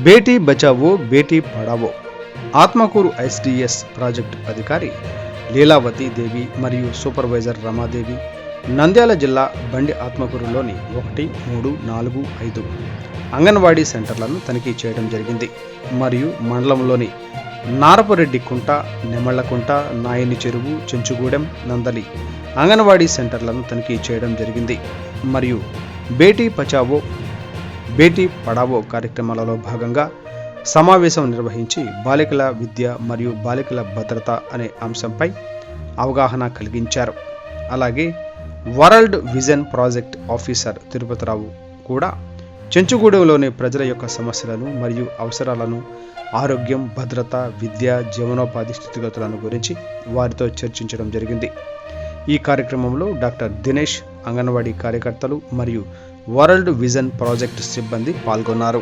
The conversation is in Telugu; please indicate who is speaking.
Speaker 1: బేటీ బచావో బేటీ పడావో ఆత్మకూరు ఎస్డిఎస్ ప్రాజెక్టు అధికారి లీలావతి దేవి మరియు సూపర్వైజర్ రమాదేవి నంద్యాల జిల్లా బండి ఆత్మకూరులోని 1, 3, 4, 5 అంగన్వాడీ సెంటర్లను తనిఖీ చేయడం జరిగింది. మరియు మండలంలోని నారపురెడ్డి కుంట, నెమళ్లకుంట, నాయని చెరువు, చెంచుగూడెం, నందలి అంగన్వాడీ సెంటర్లను తనిఖీ చేయడం జరిగింది. మరియు బేటీ బచావో బేటీ పడావో కార్యక్రమాలలో భాగంగా సమావేశం నిర్వహించి బాలికల విద్య మరియు బాలికల భద్రత అనే అంశంపై అవగాహన కలిగించారు. అలాగే World Vision project officer Tirupati Rao కూడా చెంచుగూడెంలోని ప్రజల యొక్క సమస్యలను మరియు అవసరాలను, ఆరోగ్యం, భద్రత, విద్య, జీవనోపాధి స్థితిగతులను గురించి వారితో చర్చించడం జరిగింది. ఈ కార్యక్రమంలో డాక్టర్ దినేష్, అంగన్వాడీ కార్యకర్తలు మరియు వరల్డ్ విజన్ ప్రాజెక్ట్ సిబ్బంది పాల్గొన్నారు.